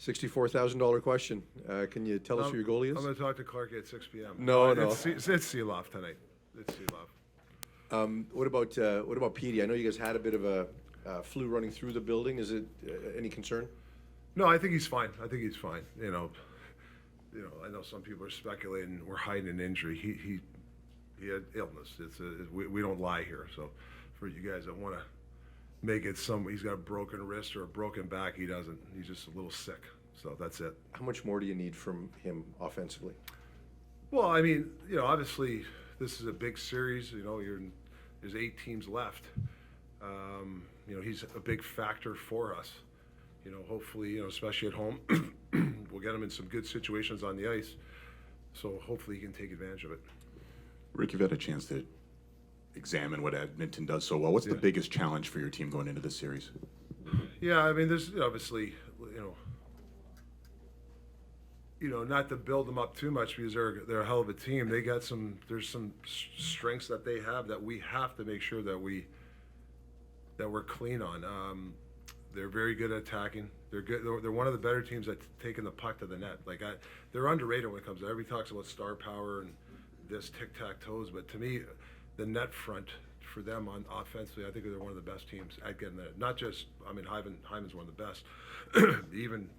$64,000 question. Can you tell us who your goalie I'm is? going to talk to Clark at 6 p.m. No. It's Seeloff tonight. It's Seeloff. What about Petey? I know you guys had a bit of a flu running through the building. Is it any concern? No, I think he's fine. You know, I know some people are speculating we're hiding an injury. He had illness. We don't lie here. So for you guys that want to make it he's got a broken wrist or a broken back, he doesn't. He's just a little sick. So that's it. How much more do you need from him offensively? Well, I mean, obviously this is a big series. There's 8 teams left. He's a big factor for us. Hopefully, especially at home, we'll get him in some good situations on the ice. So hopefully he can take advantage of it. Rick, you've had a chance to examine what Edmonton does so well. What's the biggest challenge for your team going into this series? Yeah, I mean, there's obviously, not to build them up too much because they're a hell of a team. There's some strengths that they have that we have to make sure that we're clean on. They're very good at attacking. They're good. They're one of the better teams at taking the puck to the net. They're underrated when it comes to everybody talks about star power and this tic-tac-toes, but to me, the net front for them on offensively, I think they're one of the best teams at getting that. Not just, Hyman's one of the best. Even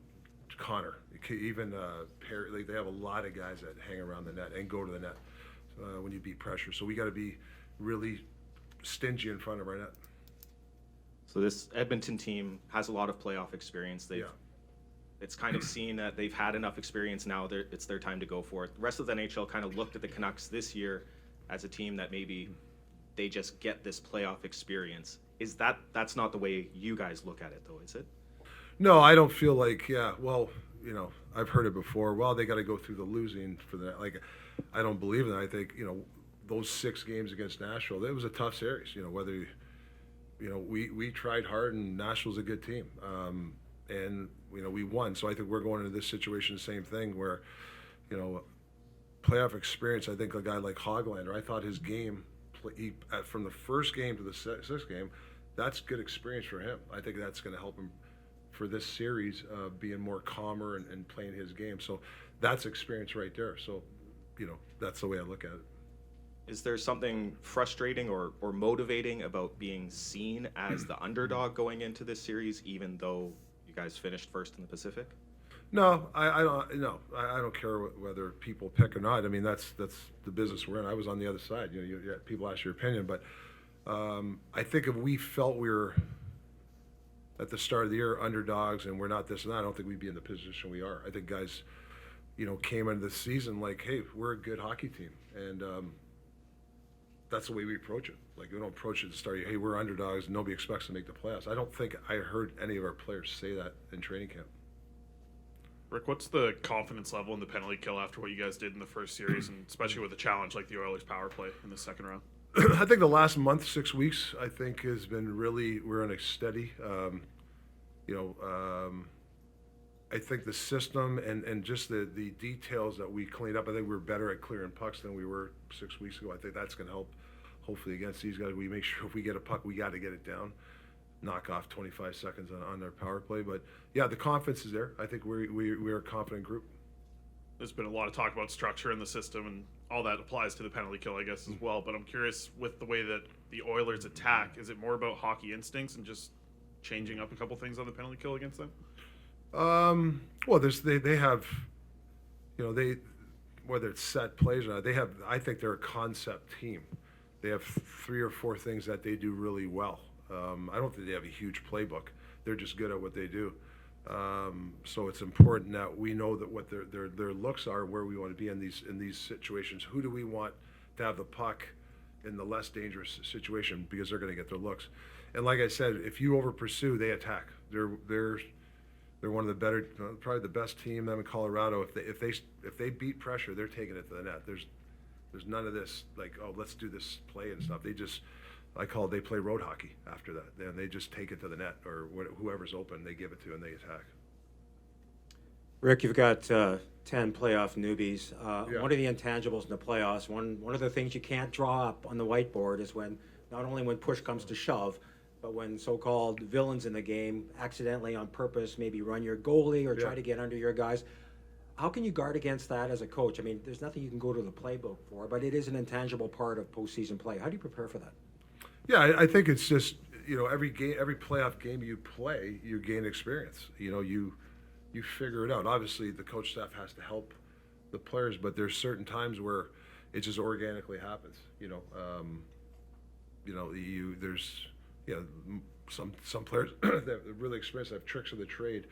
Connor, even Perry, they have a lot of guys that hang around the net and go to the net when you beat pressure. So we got to be really stingy in front of our net. So this Edmonton team has a lot of playoff experience. It's kind of seen that they've had enough experience now. It's their time to go for it. The rest of the NHL kind of looked at the Canucks this year as a team that maybe they just get this playoff experience. That's not the way you guys look at it, though, is it? No, I don't feel like, I've heard it before. Well, they got to go through the losing for the, I don't believe in that. I think, those 6 games against Nashville, it was a tough series. We tried hard, and Nashville's a good team. And we won. So I think we're going into this situation the same thing where, playoff experience. I think a guy like Hoglander, I thought his game, from the first game to the 6th game, that's good experience for him. I think that's going to help him for this series, being more calmer and playing his game. So that's experience right there. So, that's the way I look at it. Is there something frustrating or motivating about being seen as the underdog going into this series, even though you guys finished first in the Pacific? No, I don't. No, I don't care whether people pick or not. I mean, that's the business we're in. I was on the other side. People ask your opinion, but I think if we felt we were at the start of the year underdogs and we're not this and that, I don't think we'd be in the position we are. I think guys, came into the season like, hey, we're a good hockey team, and that's the way we approach it. We don't approach it to start, hey, we're underdogs, and nobody expects to make the playoffs. I don't think I heard any of our players say that in training camp. Rick, what's the confidence level in the penalty kill after what you guys did in the first series, and especially with a challenge like the Oilers' power play in the second round? I think the last month, 6 weeks, I think has been we're in a steady. I think the system and just the details that we cleaned up, I think we're better at clearing pucks than we were 6 weeks ago. I think that's going to help, hopefully, against these guys. We make sure if we get a puck, we got to get it down. Knock off 25 seconds on their power play. But, yeah, the confidence is there. I think we're a confident group. There's been a lot of talk about structure in the system, and all that applies to the penalty kill, I guess, as well. But I'm curious, with the way that the Oilers attack, is it more about hockey instincts and just changing up a couple things on the penalty kill against them? Well, they have, whether it's set plays or not, I think they're a concept team. They have 3 or 4 things that they do really well. I don't think they have a huge playbook. They're just good at what they do. So it's important that we know that what their looks are, where we want to be in these situations. Who do we want to have the puck in the less dangerous situation, because they're going to get their looks. And like I said, if you over pursue, they attack. They're one of the better, probably the best team in Colorado. If they beat pressure, they're taking it to the net. There's none of this like, oh, let's do this play and stuff. They play road hockey after that. Then they just take it to the net, or whoever's open, they give it to and they attack. Rick, you've got 10 playoff newbies. Yeah. One of the intangibles in the playoffs, one of the things you can't draw up on the whiteboard is not only when push comes to shove, but when so-called villains in the game accidentally on purpose maybe run your goalie or try Yeah. to get under your guys, how can you guard against that as a coach? I mean, there's nothing you can go to the playbook for, but it is an intangible part of postseason play. How do you prepare for that? Yeah, I think it's just, every game, every playoff game you play, you gain experience. You figure it out. Obviously, the coach staff has to help the players, but there's certain times where it just organically happens. There's some players that are really experienced, have tricks of the trade.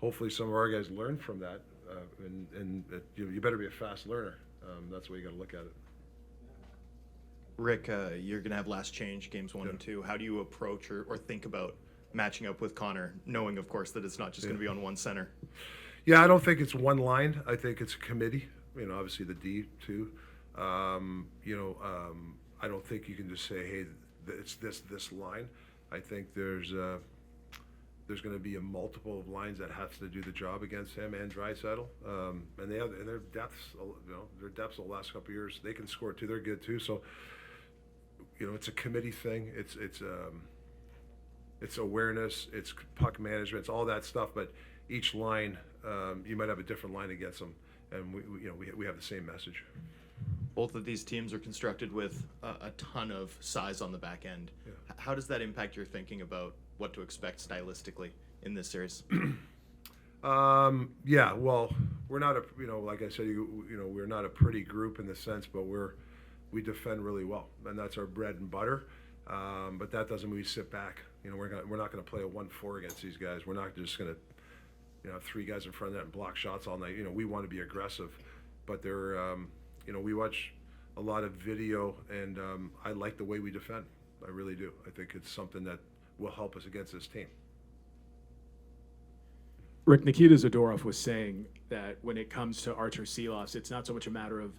Hopefully, some of our guys learn from that, and you better be a fast learner. That's the way you got to look at it. Rick, you're going to have last change games 1 and 2. How do you approach or think about matching up with Connor, knowing, of course, that it's not just going to be on one center? Yeah, I don't think it's one line. I think it's a committee. Obviously the D too. I don't think you can just say, hey, it's this line. I think there's going to be a multiple of lines that have to do the job against him and Draisaitl. And their depths. Their depths the last couple of years, they can score too. They're good too. So. It's a committee thing. It's awareness. It's puck management. It's all that stuff. But each line, you might have a different line against them, and we have the same message. Both of these teams are constructed with a ton of size on the back end. Yeah. How does that impact your thinking about what to expect stylistically in this series? Yeah. Well, we're not like I said, we're not a pretty group in the sense, but we defend really well, and that's our bread and butter. But that doesn't mean we sit back. We're not going to play a 1-4 against these guys. We're not just going to, have 3 guys in front of that and block shots all night. We want to be aggressive, but we watch a lot of video, and I like the way we defend. I really do. I think it's something that will help us against this team. Rick, Nikita Zadorov was saying that when it comes to Artur Silovs, it's not so much a matter of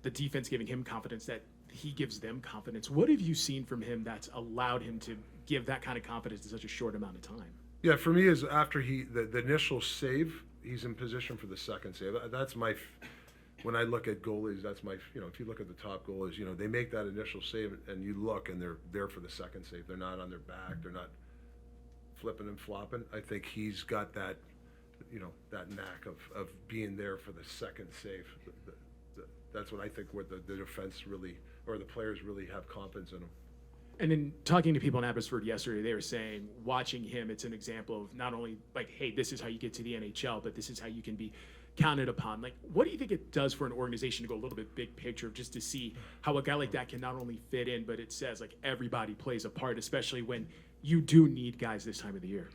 the defense giving him confidence, that he gives them confidence. What have you seen from him that's allowed him to give that kind of confidence in such a short amount of time? Yeah, for me, is after the initial save, he's in position for the second save. That's when I look at goalies, that's if you look at the top goalies, they make that initial save, and you look, and they're there for the second save. They're not on their back. They're not flipping and flopping. I think he's got that, that knack of being there for the second save. That's what I think where the defense really, or the players really have confidence in him. And in talking to people in Abbotsford yesterday, they were saying, watching him, it's an example of not only like, hey, this is how you get to the NHL, but this is how you can be counted upon. Like, what do you think it does for an organization to go a little bit big picture, just to see how a guy like that can not only fit in, but it says like everybody plays a part, especially when you do need guys this time of the year?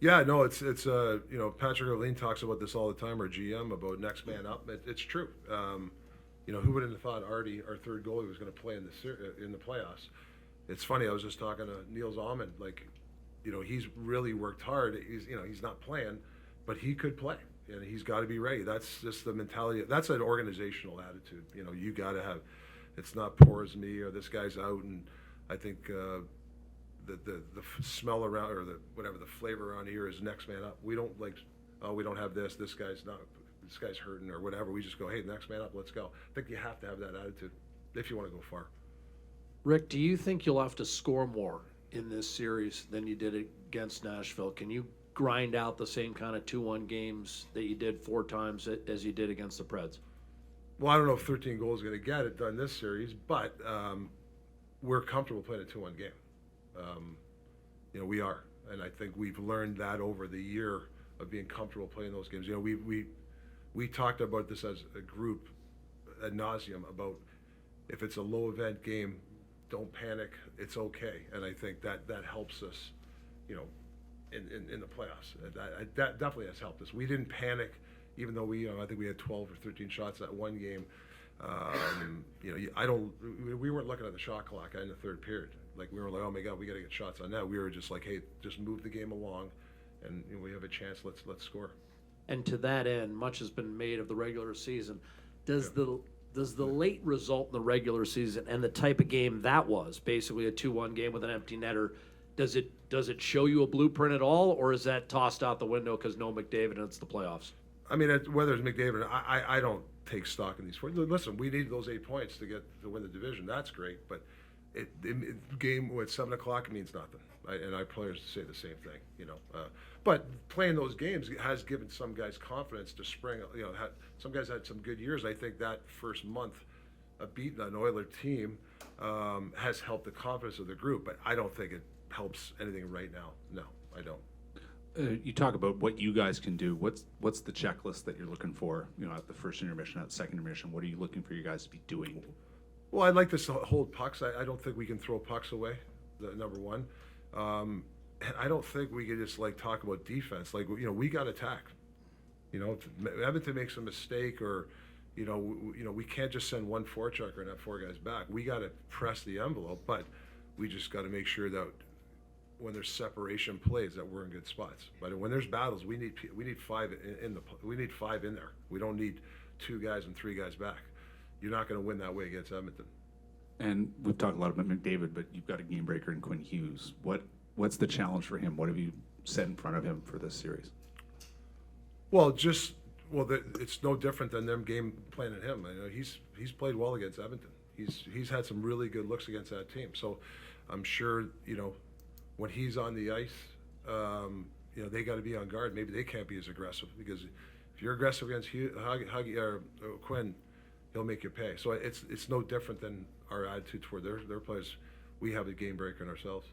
Yeah, no, it's Patrick O'Lean talks about this all the time, our GM, about next man up. It's true. Who would have thought Artie, our third goalie, was going to play in the playoffs? It's funny. I was just talking to Niels Almond. He's really worked hard. He's not playing, but he could play, and he's got to be ready. That's just the mentality. That's an organizational attitude. You got to have. It's not poor as me or this guy's out. And I think the smell around, or the flavor around here is next man up. We don't we don't have this. This guy's hurting or whatever. We just go, hey, next man up, let's go. I think you have to have that attitude if you want to go far. Rick, do you think you'll have to score more in this series than you did against Nashville? Can you grind out the same kind of 2-1 games that you did 4 times as you did against the Preds? Well, I don't know if 13 goals is going to get it done this series, but we're comfortable playing a 2-1 game. We are, and I think we've learned that over the year of being comfortable playing those games. We talked about this as a group ad nauseum about if it's a low event game, don't panic, it's okay. And I think that helps us, in the playoffs. That definitely has helped us. We didn't panic, even though I think we had 12 or 13 shots that one game. We weren't looking at the shot clock in the third period. Like, we were like, oh my God, we got to get shots on that. We were just like, hey, just move the game along, and we have a chance. Let's score. And to that end, much has been made of the regular season. Does the late result in the regular season and the type of game that was, basically a 2-1 game with an empty netter, does it show you a blueprint at all, or is that tossed out the window because no McDavid and it's the playoffs? I mean, whether it's McDavid, I don't take stock in these. Listen, we need those 8 points to win the division. That's great, but Game at 7 o'clock means nothing. And our players say the same thing, you know. But playing those games has given some guys confidence to spring. You know, some guys had some good years. I think that first month of beating an Oiler team has helped the confidence of the group. But I don't think it helps anything right now. No, I don't. You talk about what you guys can do. What's the checklist that you're looking for? You know, at the first intermission, at the second intermission, what are you looking for you guys to be doing? Well, I'd like to hold pucks. I don't think we can throw pucks away, number one. And I don't think we can just like talk about defense. Like, you know, we got attacked. You know, if Edmonton makes a mistake or, you know, we can't just send one forechecker and have 4 guys back. We got to press the envelope, but we just got to make sure that when there's separation plays that we're in good spots. But when there's battles, we need 5 we need 5 in there. We don't need 2 guys and 3 guys back. You're not going to win that way against Edmonton. And we've talked a lot about McDavid, but you've got a game breaker in Quinn Hughes. What's the challenge for him? What have you set in front of him for this series? Well, it's no different than them game planning him. I know he's played well against Edmonton. He's had some really good looks against that team. So I'm sure, you know, when he's on the ice, you know, they got to be on guard. Maybe they can't be as aggressive because if you're aggressive against Quinn, he'll make you pay. So it's no different than our attitude toward their players. We have a game breaker in ourselves.